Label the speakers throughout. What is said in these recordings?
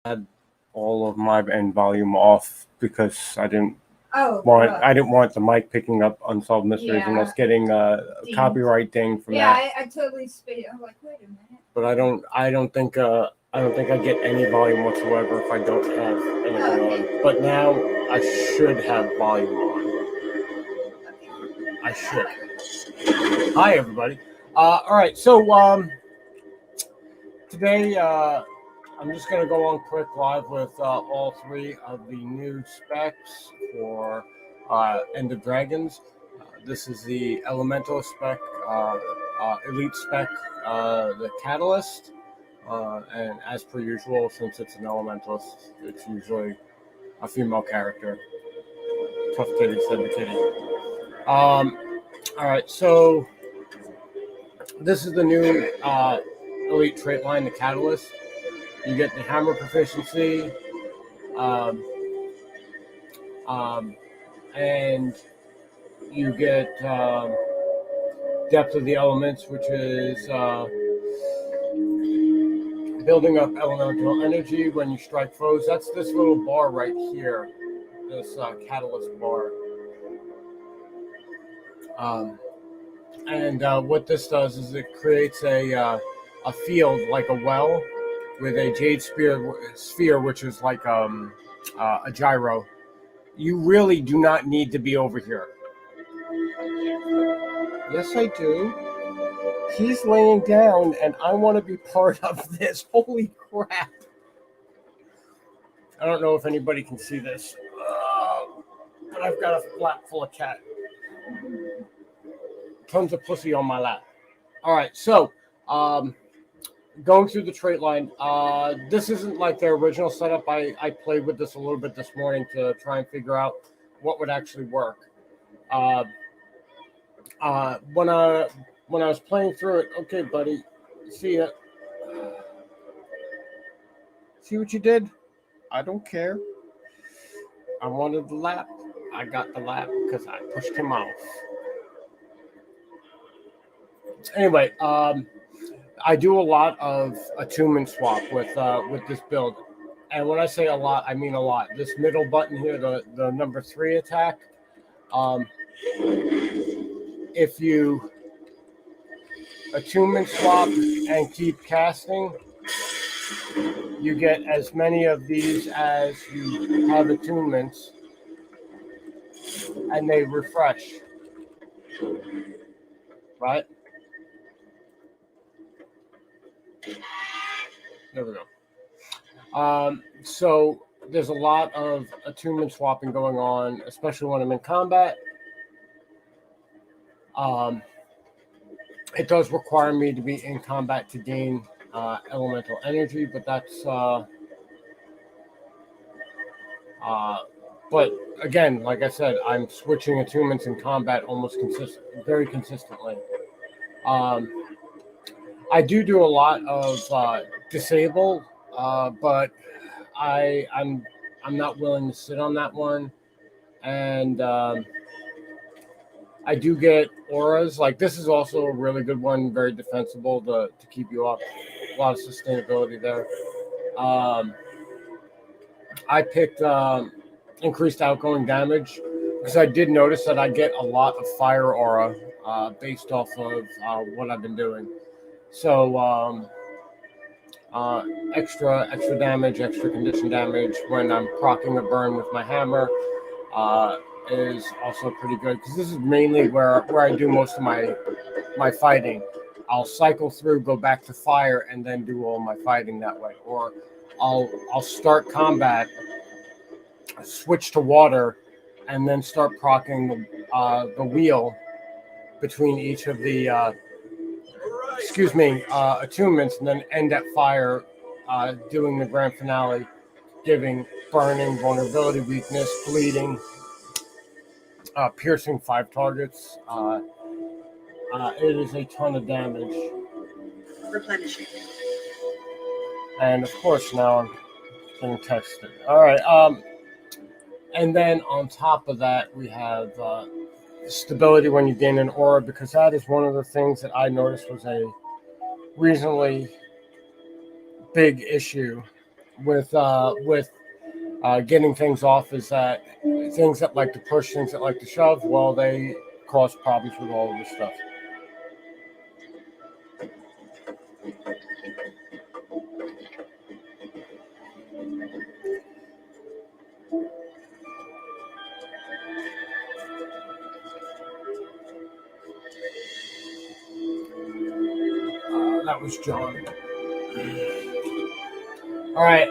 Speaker 1: had all of my end volume off because
Speaker 2: Oh,
Speaker 1: I didn't want the mic picking up unsolved mysteries and us getting a copyright ding from that.
Speaker 2: I totally spit. I'm like, wait a minute.
Speaker 1: But I don't think I get any volume whatsoever if I don't have anything on. But now I should have volume on. I should. Hi everybody. All right, so today I'm just going to go on quick live with all three of the new specs for End of Dragons. This is the Elemental spec, Elite spec, the Catalyst, and as per usual, since it's an Elementalist, it's usually a female character. Tough titty, said the kitty. All right, so this is the new Elite trait line, the Catalyst. You get the hammer proficiency, and you get depth of the elements, which is building up elemental energy when you strike foes. That's this little bar right here, this catalyst bar. And what this does is it creates a field like a well with a jade sphere, which is like a gyro. You really do not need to be over here. Yes, I do. He's laying down, and I want to be part of this. Holy crap. I don't know if anybody can see this, but I've got a lap full of cat. Tons of pussy on my lap. All right, so going through the trait line, this isn't like their original setup. I played with this a little bit this morning to try and figure out what would actually work. When I was playing through it, okay, buddy, see ya. See what you did? I don't care. I wanted the lap. I got the lap because I pushed him off. Anyway, I do a lot of attunement swap with this build, and when I say a lot, I mean a lot. This middle button here, the number 3 attack, if you attunement swap and keep casting, you get as many of these as you have attunements, and they refresh. Right? There we go. So there's a lot of attunement swapping going on, especially when I'm in combat. It does require me to be in combat to gain elemental energy, but that's but again, like I said, I'm switching attunements in combat almost very consistently. I do a lot of disable, but I'm not willing to sit on that one, and I do get auras. Like this is also a really good one, very defensible to keep you up. A lot of sustainability there. I picked increased outgoing damage because I did notice that I get a lot of fire aura based off of what I've been doing. So extra damage, extra condition damage when I'm proccing a burn with my hammer is also pretty good because this is mainly where I do most of my fighting. I'll cycle through, go back to fire, and then do all my fighting that way. Or I'll start combat, switch to water, and then start proccing the wheel between each of the attunements, and then end at fire, doing the grand finale, giving burning, vulnerability, weakness, bleeding, piercing 5 targets. It is a ton of damage.
Speaker 3: Replenishing.
Speaker 1: And of course, now I'm getting tested. All right. And then on top of that, we have stability when you gain an aura, because that is one of the things that I noticed was a reasonably big issue with getting things off is that things that like to push, things that like to shove, well, they cause problems with all of this stuff. That was John. All right.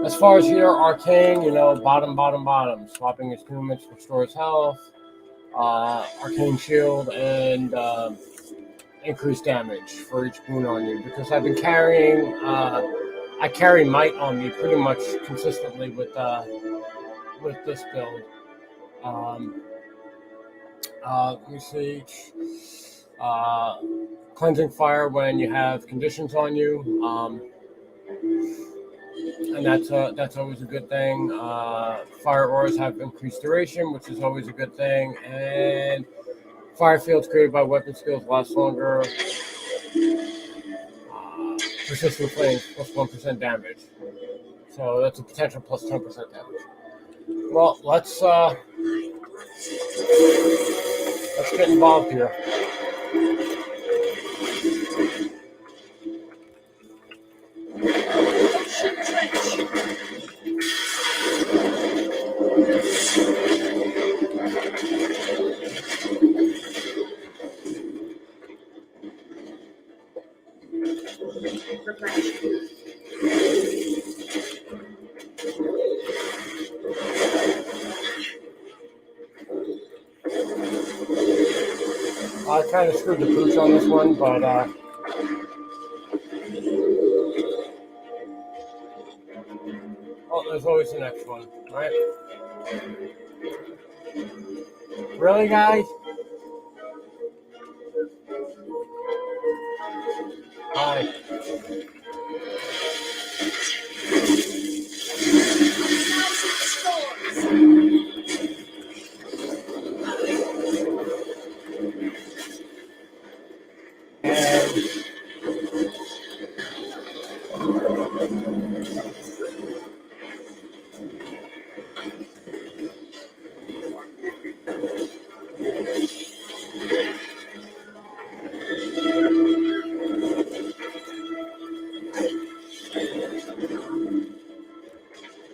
Speaker 1: As far as here, Arcane, bottom. Swapping his movements restores health. Arcane Shield and increased damage for each boon on you. Because I've been carrying, I carry Might on me pretty much consistently with this build. Let me see. Cleansing Fire when you have conditions on you. And that's always a good thing. Fire auras have increased duration, which is always a good thing. And fire fields created by weapon skills last longer. Persistent flames plus 1% damage. So that's a potential plus 10% damage. Well, let's get involved here. I kind of screwed the pooch on this one, but there's always the next one, right? Really, guys? Hi.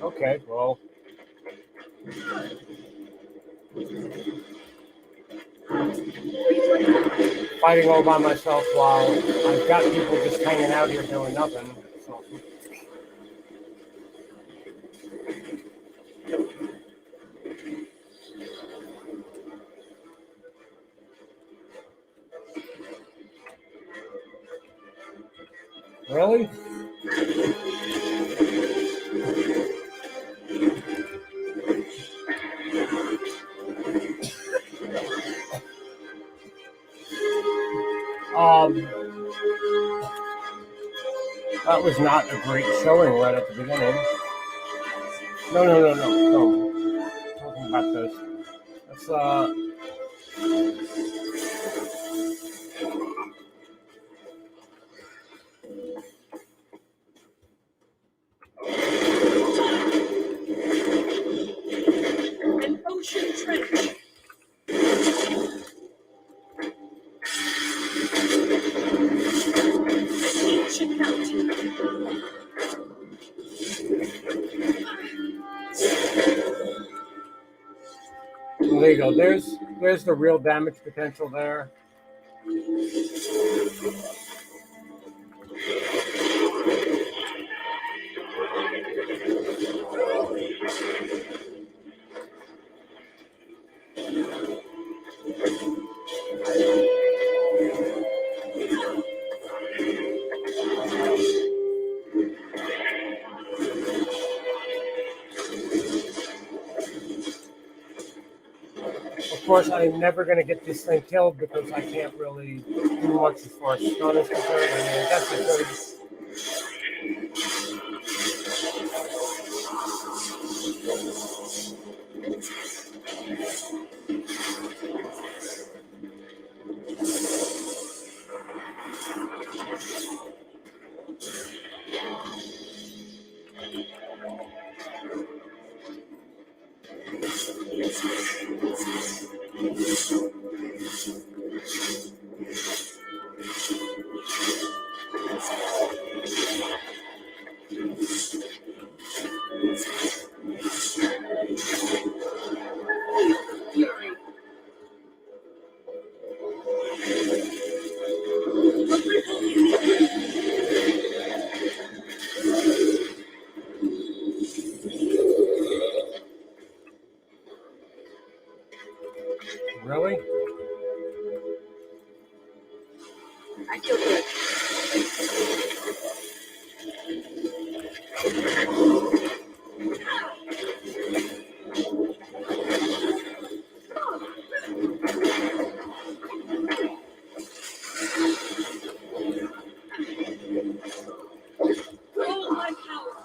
Speaker 1: Okay, well. Fighting all by myself while I've got people just hanging out here doing nothing. So. Really? That was not a great showing right at the beginning. No. Talking about this. Let's
Speaker 3: An ocean trench. Ancient mountain.
Speaker 1: well, there you go. There's the real damage potential there. Of course, I'm never going to get this thing killed because I can't really do much as far as stun is concerned. I mean, that's because
Speaker 3: Fury.
Speaker 1: Really?
Speaker 3: I feel good. All my power.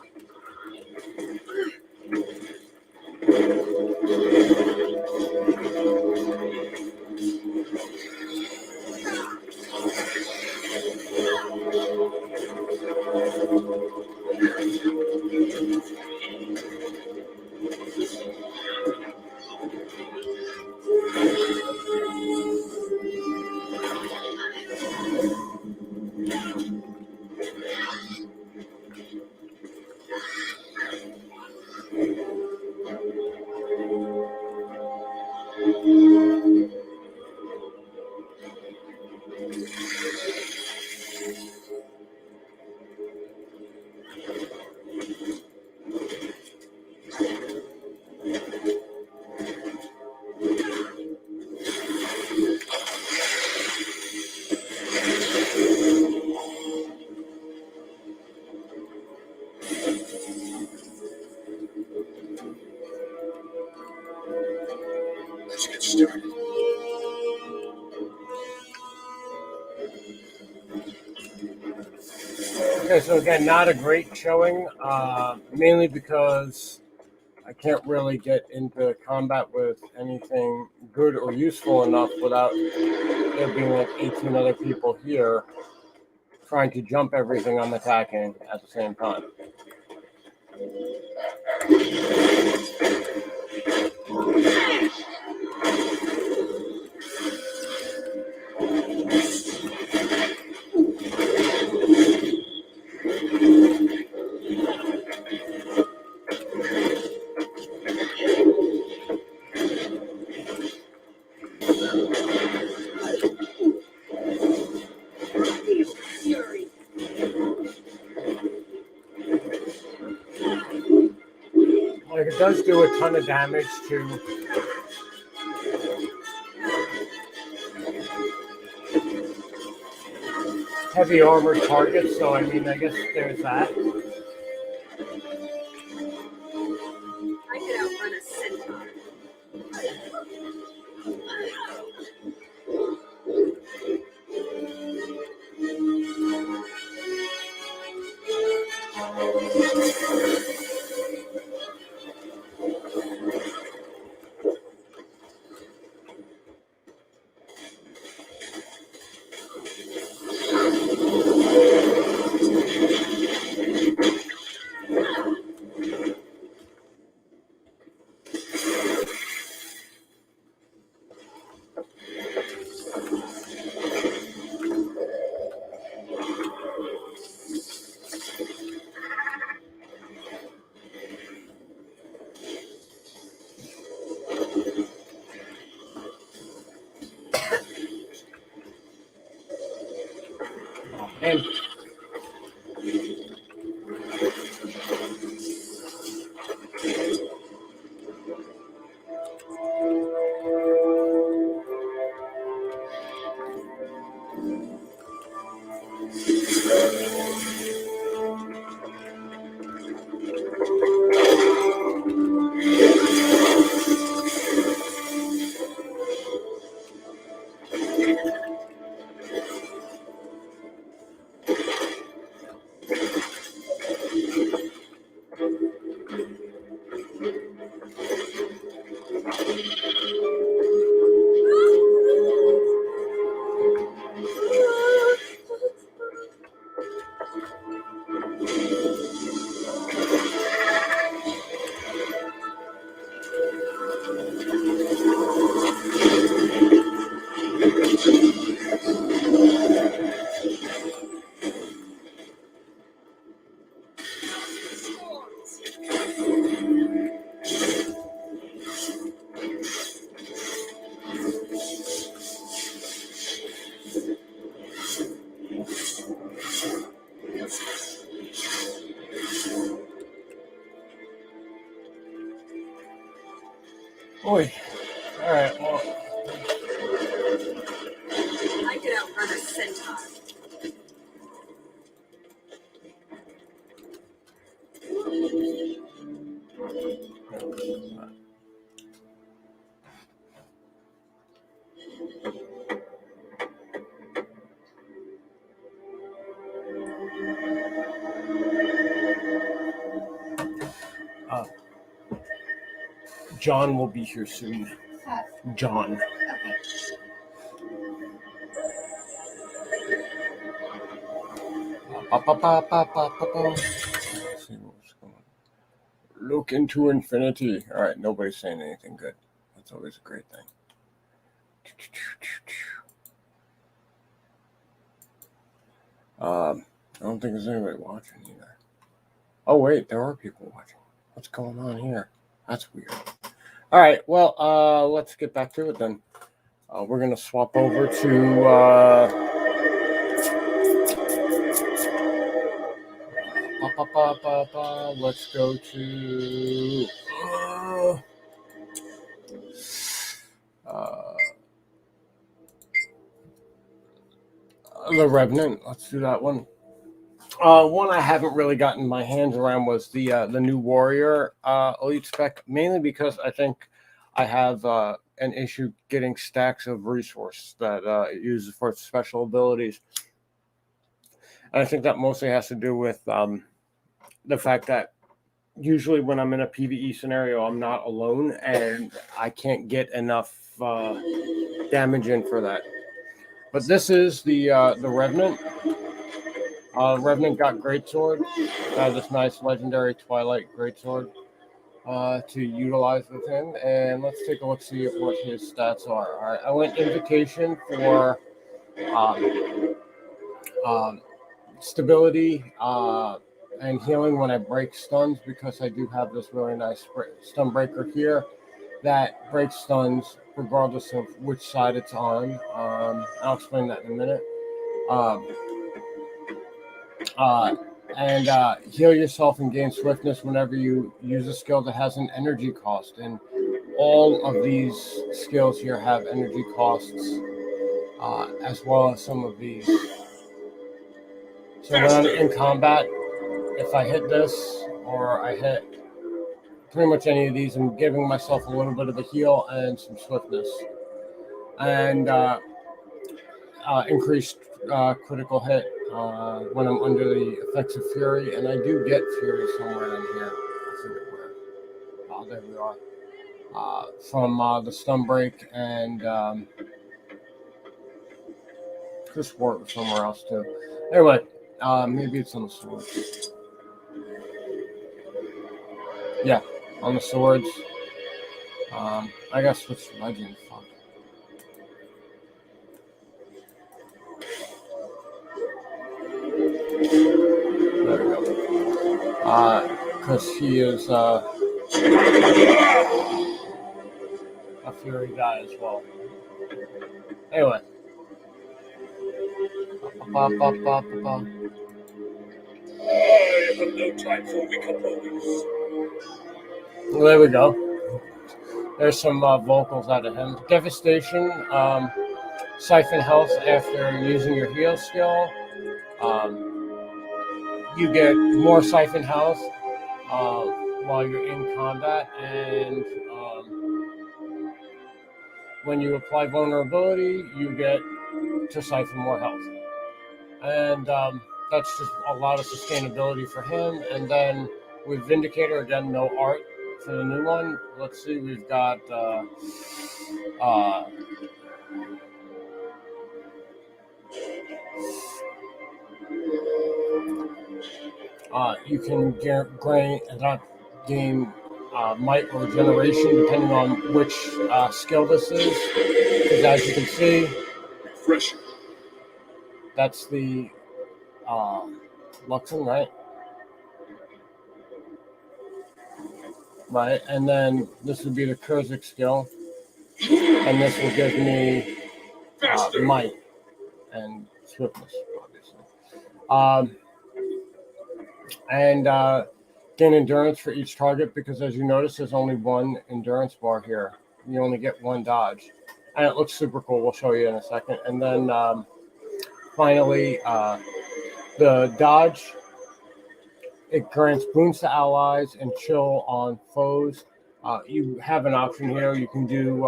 Speaker 4: Let's get started.
Speaker 1: Okay, so again, not a great showing, mainly because I can't really get into combat with anything good or useful enough without there being like 18 other people here trying to jump everything I'm attacking at the same time.
Speaker 3: Fury.
Speaker 1: Like it does do a ton of damage to heavy armored targets, so I mean, I guess there's that.
Speaker 3: I could outrun a centaur.
Speaker 1: Oi. All right. Well,
Speaker 3: I could outrun a centaur.
Speaker 1: John will be here soon. John.
Speaker 2: Okay.
Speaker 1: Let's see what's going on. Look into infinity. All right. Nobody's saying anything good. That's always a great thing. I don't think there's anybody watching either. Oh wait, there are people watching. What's going on here? That's weird. All right, well, let's get back to it then. We're gonna swap over to let's go to the Revenant. Let's do that one. One I haven't really gotten my hands around was the new Warrior Elite spec, mainly because I think I have an issue getting stacks of resource that it uses for its special abilities. And I think that mostly has to do with the fact that usually when I'm in a PvE scenario, I'm not alone and I can't get enough damage in for that. But this is the Revenant. Revenant got Greatsword, this nice legendary Twilight Greatsword to utilize with him. And let's take a look, see what his stats are. All right, I went Invocation for stability and healing when I break stuns, because I do have this really nice stun breaker here that breaks stuns regardless of which side it's on. I'll explain that in a minute. And heal yourself and gain swiftness whenever you use a skill that has an energy cost. And all of these skills here have energy costs, as well as some of these. So when I'm in combat, if I hit this or I hit pretty much any of these, I'm giving myself a little bit of a heal and some swiftness. And increased critical hit when I'm under the effects of Fury, and I do get Fury somewhere in here. I forget where. Oh, there we are. From the stun break, and just work somewhere else too. Anyway, maybe it's on the sword. Yeah, on the swords. I gotta switch to legend. Fuck. There we go. Because he is a Fury guy as well. Anyway.
Speaker 4: I have no time for weak opponents.
Speaker 1: There we go. There's some vocals out of him. Devastation, siphon health after using your heal skill. You get more siphon health while you're in combat, and when you apply vulnerability, you get to siphon more health. And that's just a lot of sustainability for him. And then with Vindicator, again, no art for the new one. Let's see, we've got you can gain might or regeneration depending on which skill this is. Because as you can see,
Speaker 4: Refreshing.
Speaker 1: that's the Luxon, right? Right, and then this would be the Kurzik skill, and this will give me might and swiftness, obviously. And gain endurance for each target, because as you notice, there's only one endurance bar here. you only get one dodge, and it looks super cool. We'll show you in a second. And then finally, the dodge, it grants boons to allies and chill on foes. You have an option here. You can do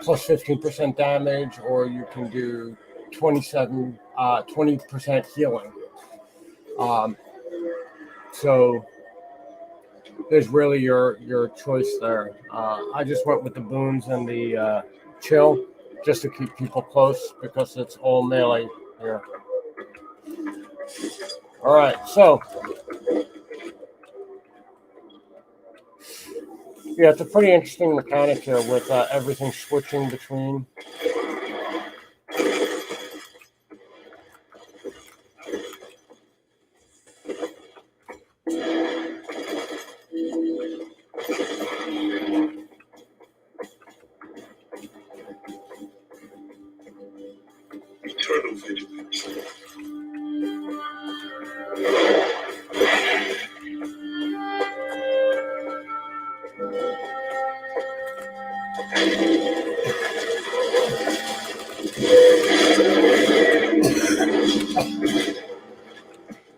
Speaker 1: plus 15% damage, or you can do 20% healing. So there's really your choice there. I just went with the boons and the chill just to keep people close because it's all melee here. All right, so yeah, it's a pretty interesting mechanic here with everything switching between.
Speaker 4: Eternal vigilance.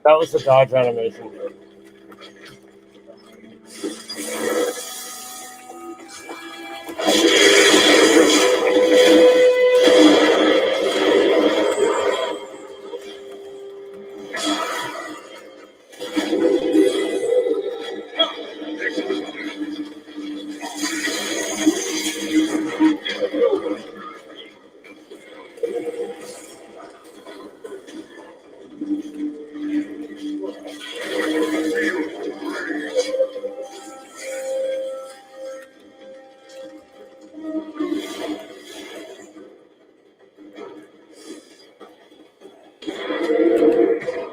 Speaker 1: That was the dodge animation.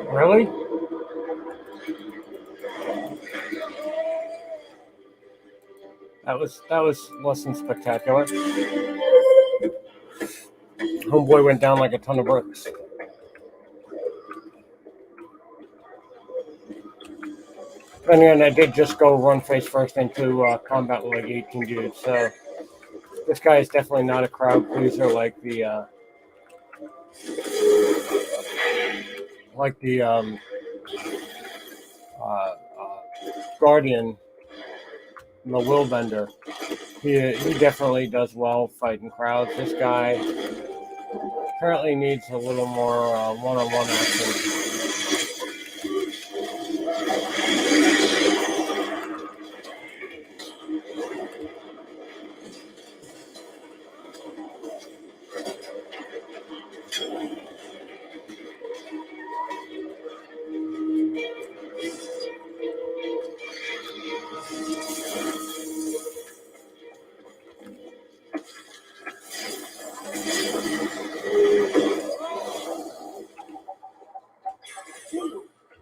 Speaker 1: Really? That was less than spectacular. Homeboy went down like a ton of bricks. And then I did just go run face first into combat with like 18 dudes. So this guy is definitely not a crowd pleaser like the Guardian, the Willbender. He definitely does well fighting crowds. This guy apparently needs a little more one-on-one action.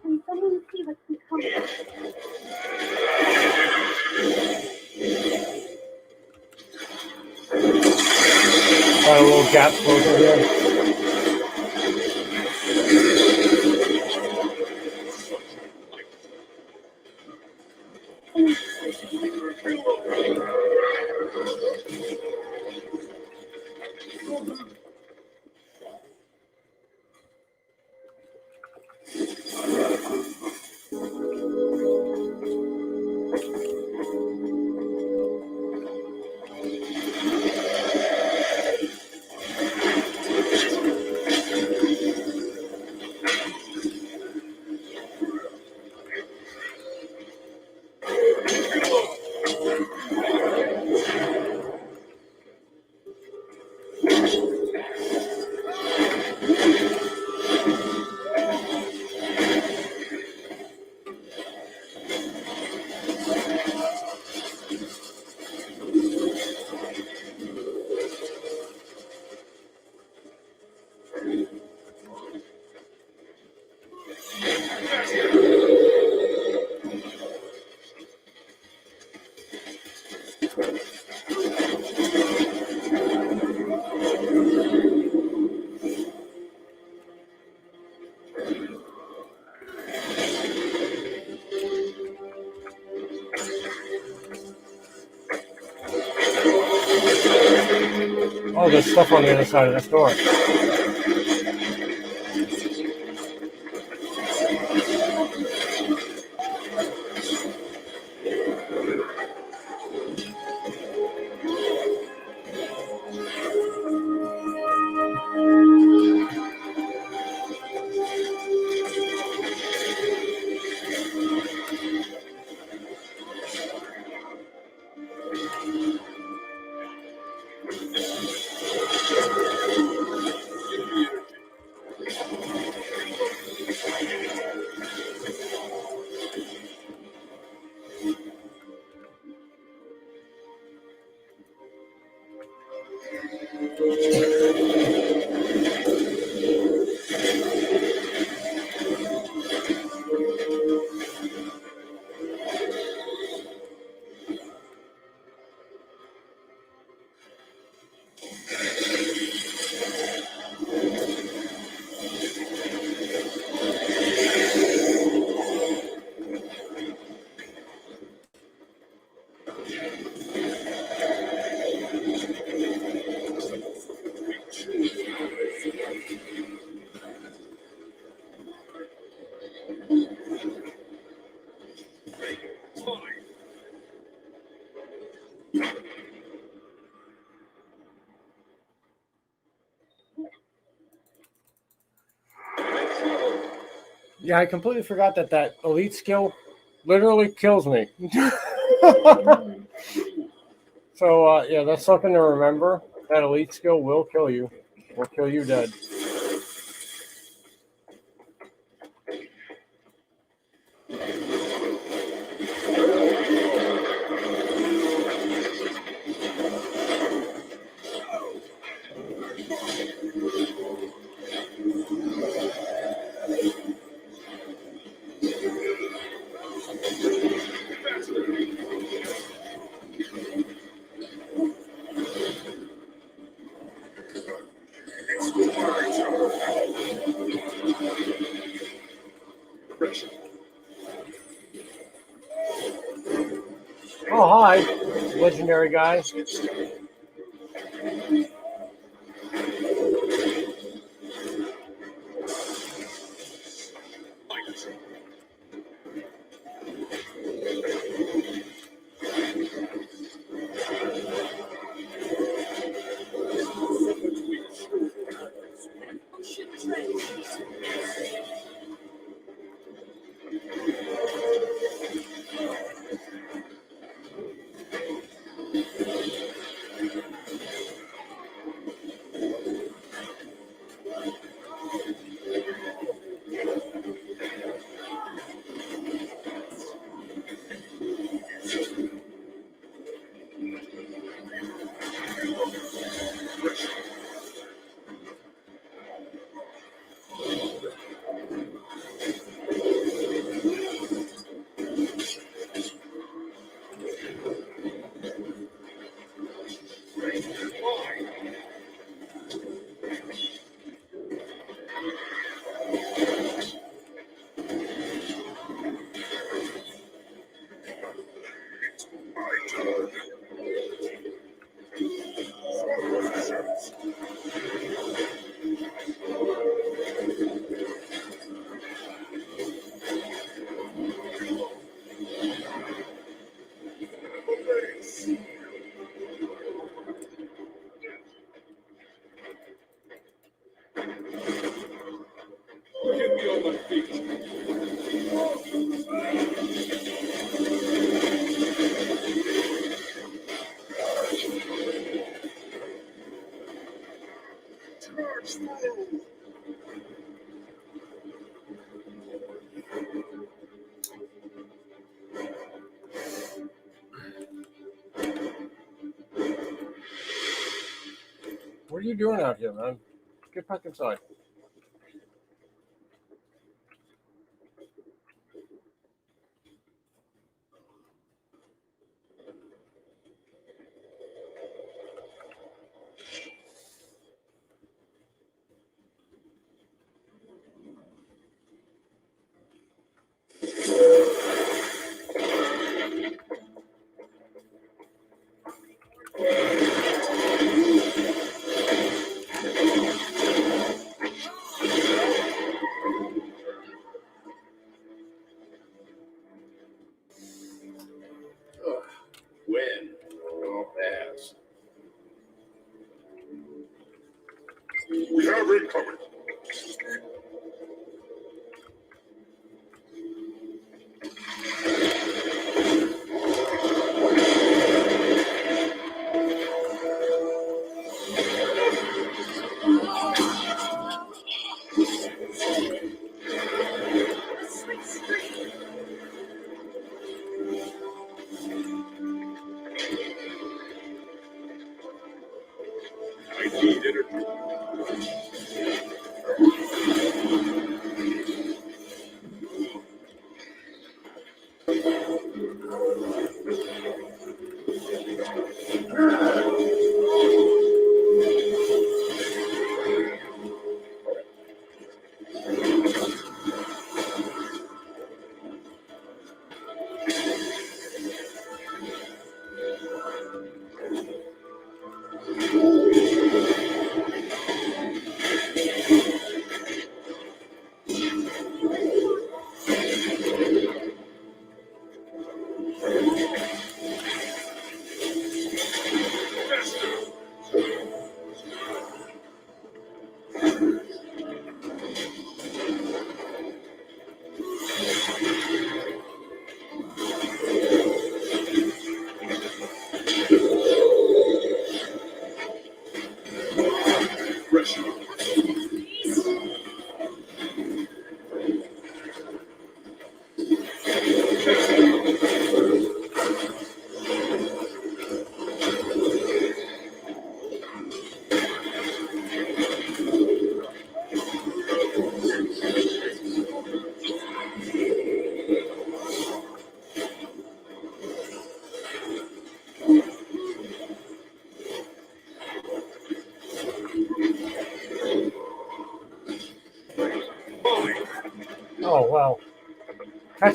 Speaker 3: Can someone see what's becoming?
Speaker 1: Got a little gap closer here. Oh, there's stuff on the other side of this door. Yeah, I completely forgot that elite skill literally kills me. So, yeah, that's something to remember. That elite skill will kill you. Will kill you dead. Oh, hi, legendary guy.
Speaker 4: Get me on my feet. Charge through.
Speaker 1: What are you doing out here, man? Get back inside.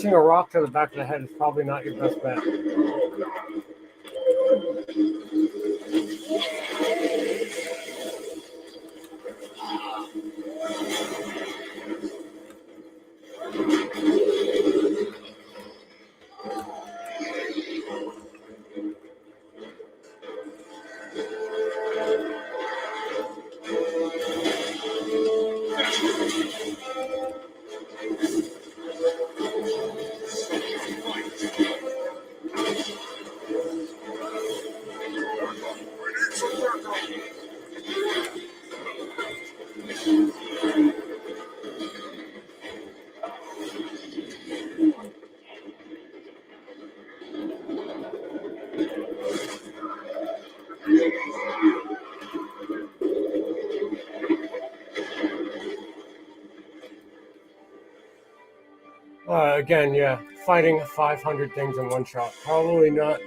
Speaker 1: attaching a rock to the back of the head is probably not your best bet. Again, yeah, fighting 500 things in one shot. Probably not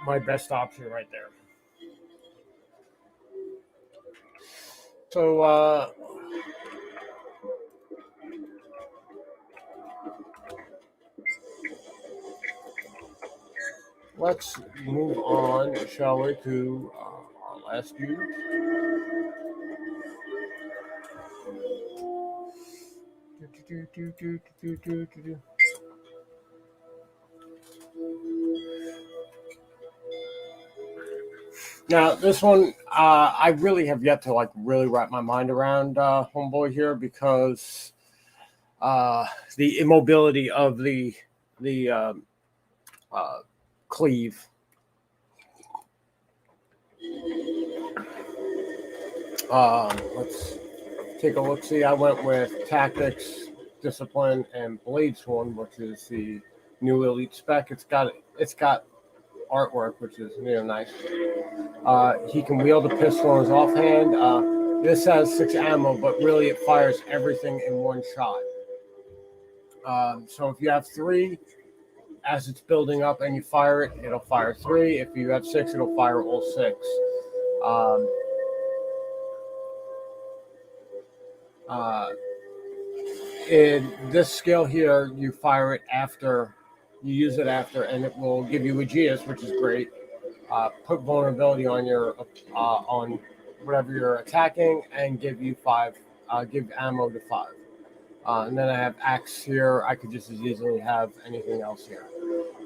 Speaker 1: my best option right there. So, let's move on, shall we, to our last feud. Now, this one, I really have yet to really wrap my mind around Homeboy here, because the immobility of the cleave. Let's take a look. See, I went with Tactics, Discipline, and Blade Sworn, which is the new elite spec. It's got artwork, which is nice. He can wield a pistol in his offhand. This has 6 ammo, but really it fires everything in one shot. So if you have 3, as it's building up and you fire it, it'll fire 3. If you have 6, it'll fire all 6. In this skill here, you fire it after, you use it after, and it will give you Aegeus, which is great. Put vulnerability on your on whatever you're attacking, and give you 5. Give ammo to 5. And then I have axe here. I could just as easily have anything else here.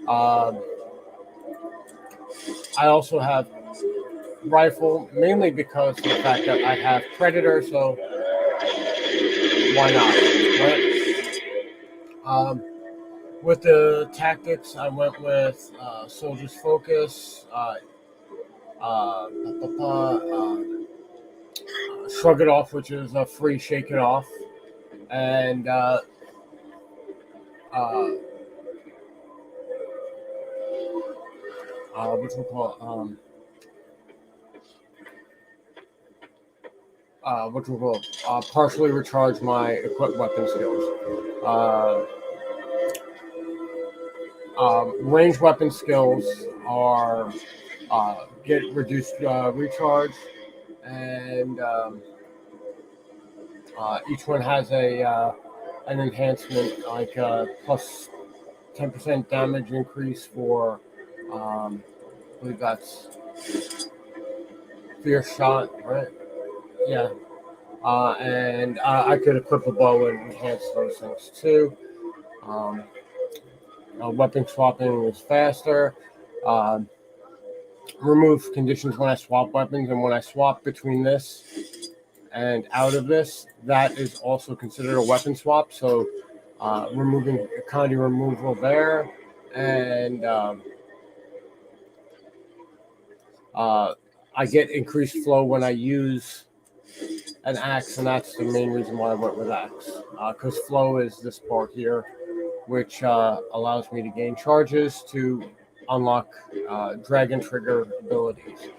Speaker 1: I also have rifle, mainly because of the fact that I have predator. So why not? Right? With the tactics, I went with Soldier's Focus, Shrug It Off, which is a free Shake It Off, and which we call partially recharge my equipped weapon skills. Ranged weapon skills are get reduced recharge, and each one has an enhancement, like plus 10% damage increase for, I believe that's Fierce Shot, right? Yeah. And I could equip a bow and enhance those things too. Weapon swapping is faster. Remove conditions when I swap weapons, and when I swap between this and out of this, that is also considered a weapon swap. So removing condy removal there, and I get increased flow when I use an axe, and that's the main reason why I went with axe, because flow is this part here, which allows me to gain charges to unlock dragon trigger abilities.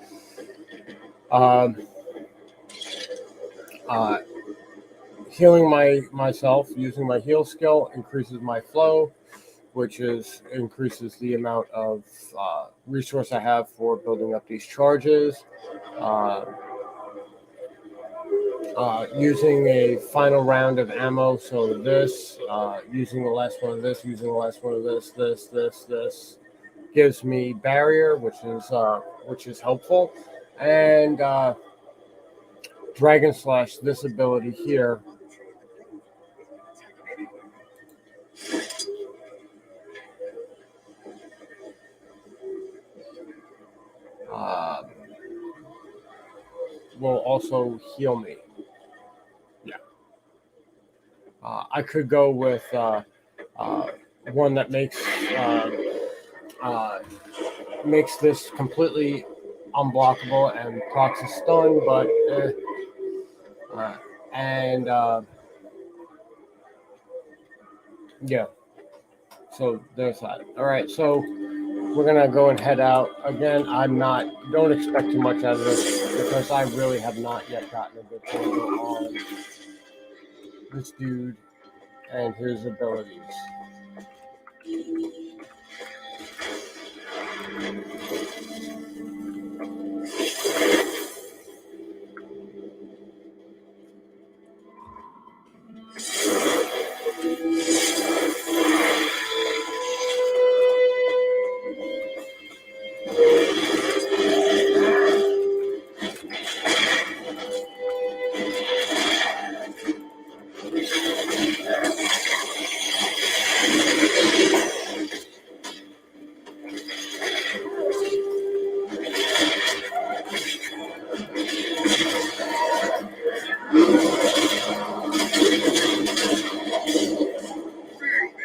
Speaker 1: Healing myself using my heal skill increases my flow, which increases the amount of resource I have for building up these charges. using a final round of ammo. So this, using the last one of this, using the last one of this gives me barrier, which is helpful, and Dragon Slash. This ability here will also heal me. Yeah. I could go with one that makes this completely unblockable and procs a stun, but and yeah. So there's that. All right, so we're gonna go and head out again. Don't expect too much out of this because I really have not yet gotten a good handle on this dude and his abilities.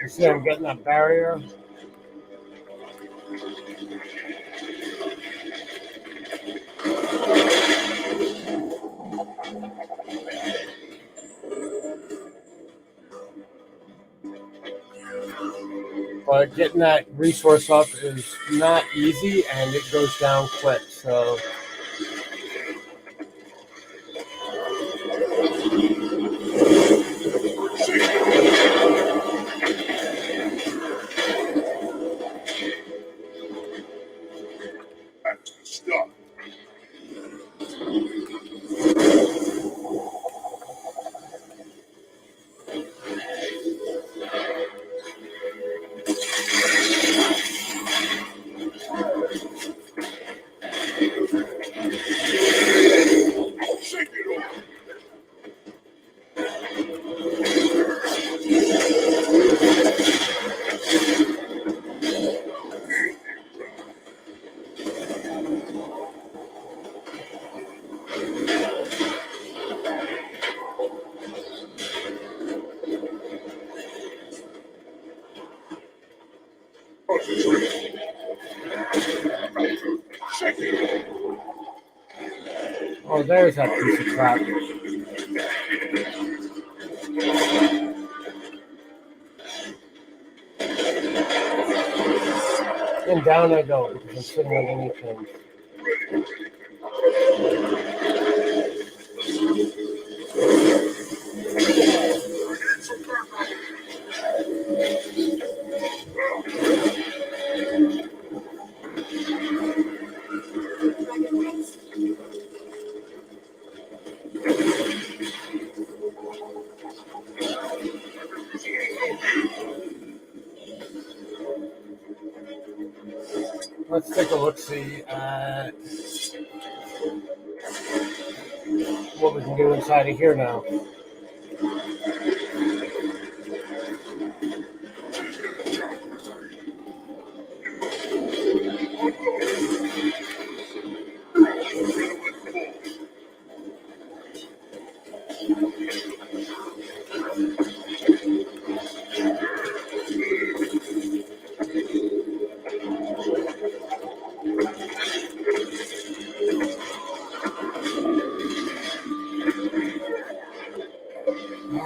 Speaker 1: You see, I'm getting that barrier. But getting that resource up is not easy, and it goes down quick. So
Speaker 4: Stop. Shake it off. Shake it off.
Speaker 1: oh, there's that piece of crap. And down I go because I'm sitting underneath him. Let's take a look-see at what we can do inside of here now.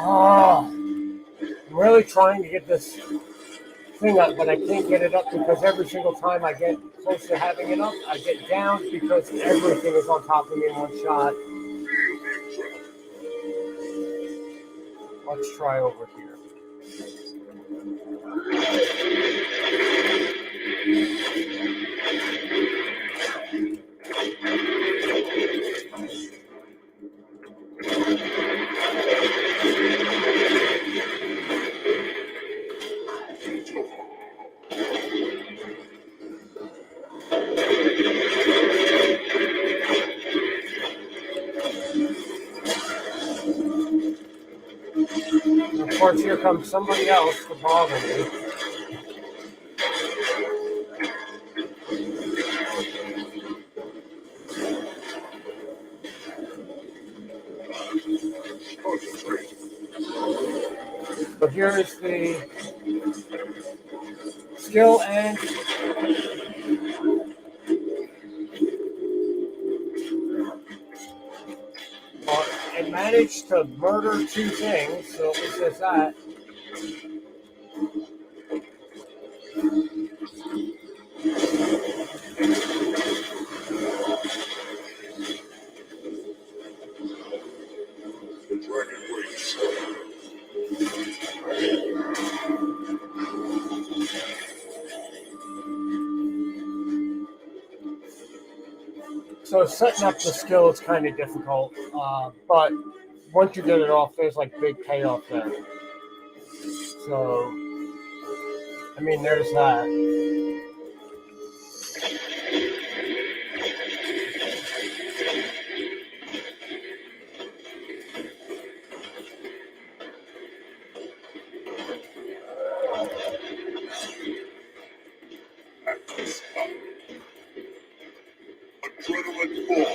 Speaker 1: Oh, I'm really trying to get this thing up, but I can't get it up because every single time I get close to having it up, I get down because everything is on top of me in one shot. Let's try over here. here comes somebody else to bother me. So here is the skill, and it managed to murder 2 things, so at least there's that.
Speaker 4: The dragon waits.
Speaker 1: So setting up the skill is kind of difficult, but once you get it off, there's like big payoff there. So, I mean, there's that.
Speaker 4: Adrenaline full.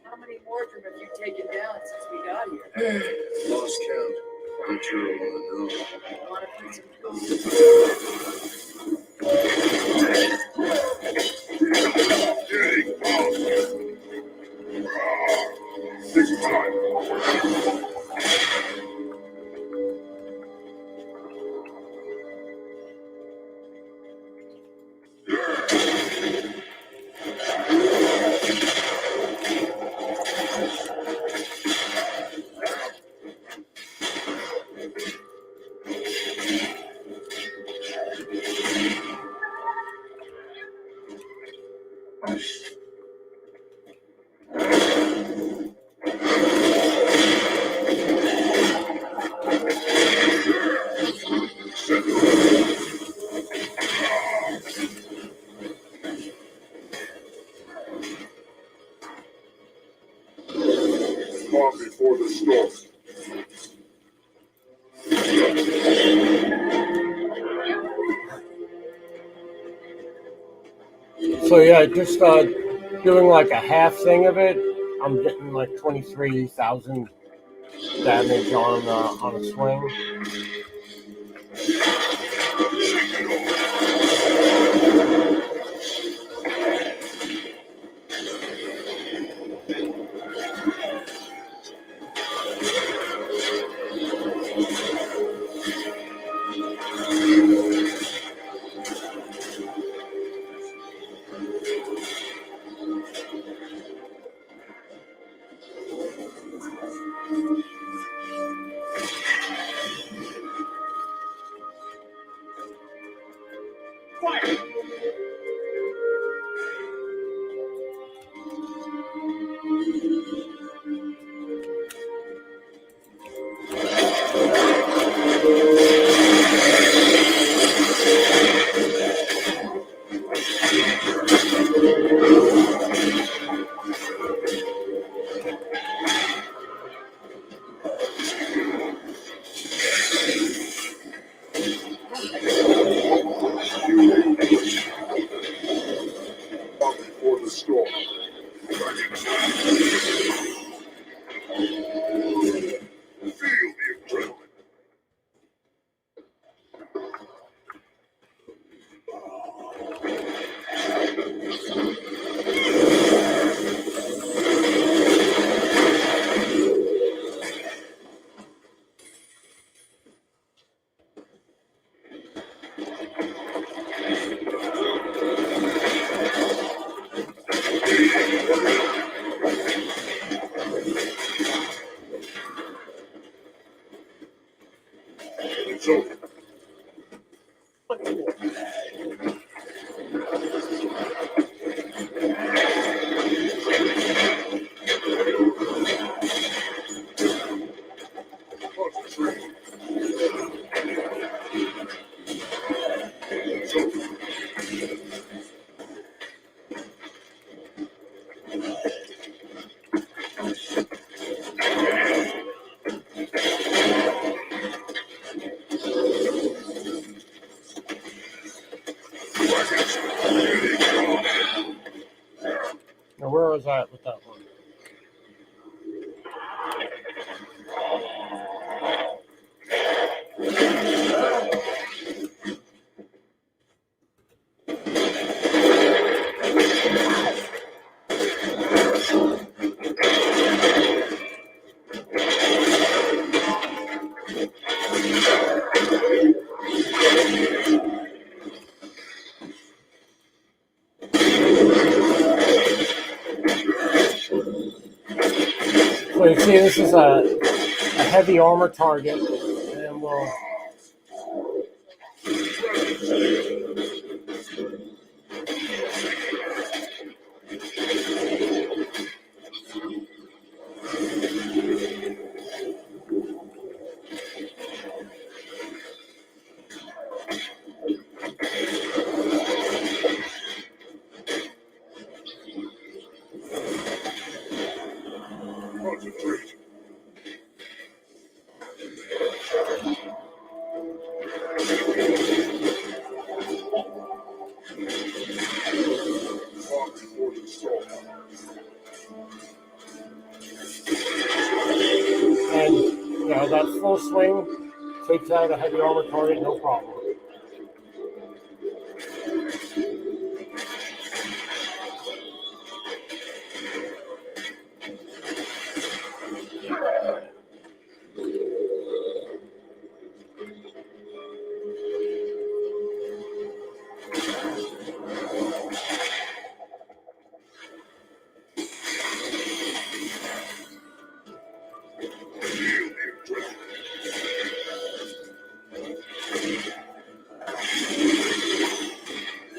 Speaker 5: How many Mordrum have you taken down since we got here?
Speaker 4: Lost count. I'm sure I want to know.
Speaker 5: Want to put some gold?
Speaker 4: Getting out. This time. Calm before the storm.
Speaker 1: So yeah, just doing like a half thing of it, I'm getting like 23,000 damage on a swing.
Speaker 4: Calm before the storm. Feel the adrenaline. It's over.
Speaker 1: see, this is a heavy armor target, and we'll.
Speaker 4: Concentrate. Walk before the storm.
Speaker 1: And, you know, that full swing takes out a heavy armor target, no problem.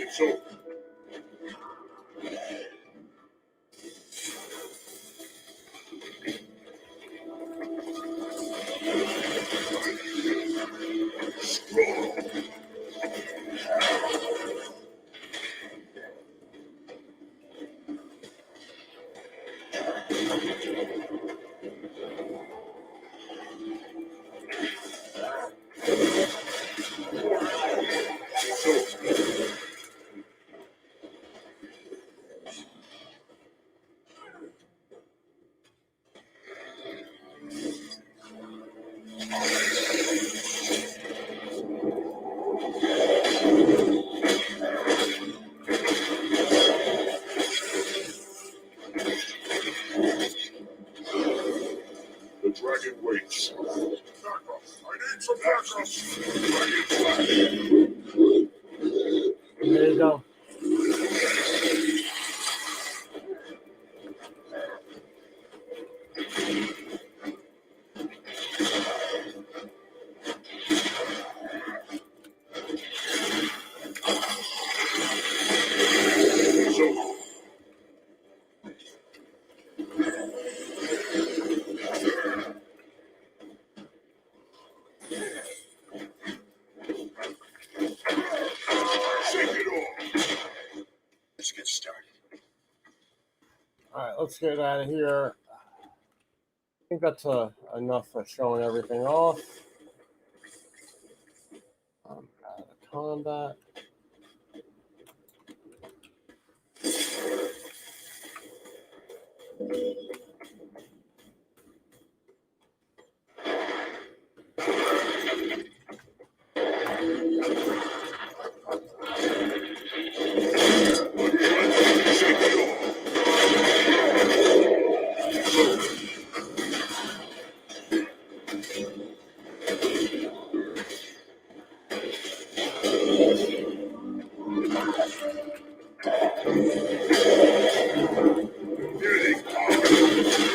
Speaker 4: It's over. The dragon waits. Backup! I need some backup! Dragon flash!
Speaker 1: There you go.
Speaker 4: It's over. Shake it off! Let's get started.
Speaker 1: All right, let's get out of here. I think that's enough for showing everything off. Out of combat.
Speaker 4: Shake it off! Getting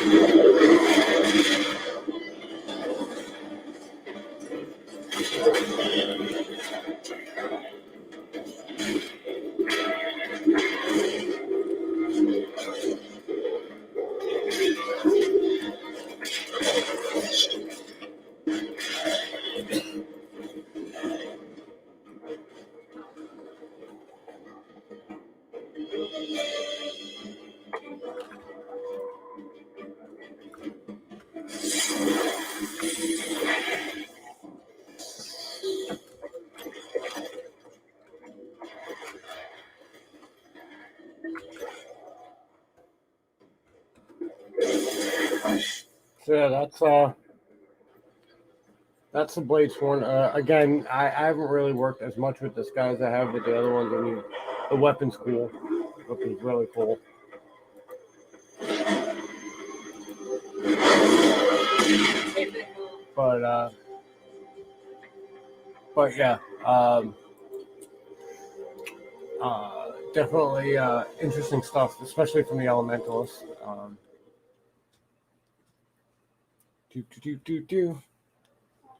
Speaker 1: So yeah, that's the Blade Sworn. Again, I haven't really worked as much with this guy as I have with the other ones. I mean, the weapon's cool. The weapon's really cool. But yeah, definitely interesting stuff, especially from the Elementalists.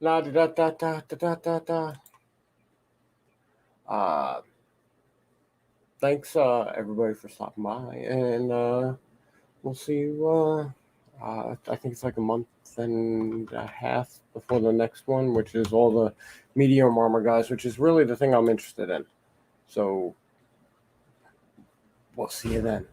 Speaker 1: La da da da da da da da. Thanks everybody for stopping by, and we'll see you. I think it's like a month and a half before the next one, which is all the medium armor guys, which is really the thing I'm interested in. So we'll see you then.